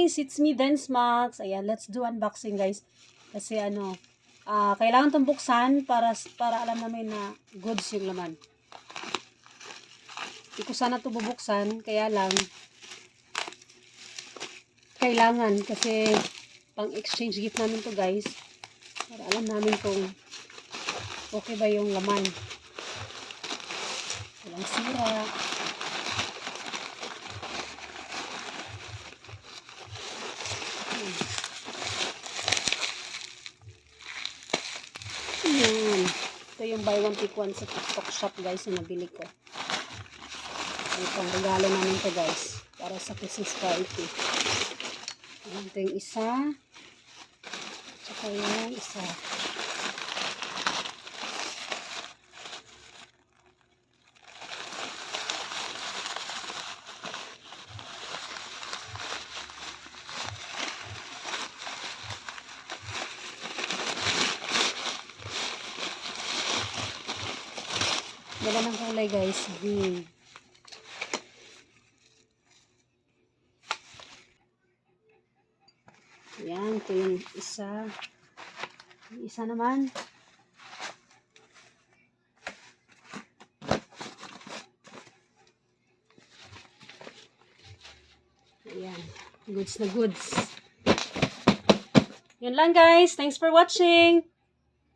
guys! It's me, Dance Max. Ayan, let's do unboxing guys. Kasi kailangan itong buksan para alam namin na goods yung laman. Hindi ko sana ito bubuksan, kaya lang kailangan kasi pang exchange gift namin to guys. Para alam namin kung okay ba yung laman. Walang sira. Ayan. Ito yung buy one take one sa TikTok shop guys na nabili ko. Itong regalo namin to guys. Para sa Christmas party. Ayan, ito yung isa. Tsaka yung isa. Dala ng kulay guys. Green. Ayan, ito yung isa. Yung isa naman. Ayan. Goods na goods. Yun lang guys. Thanks for watching.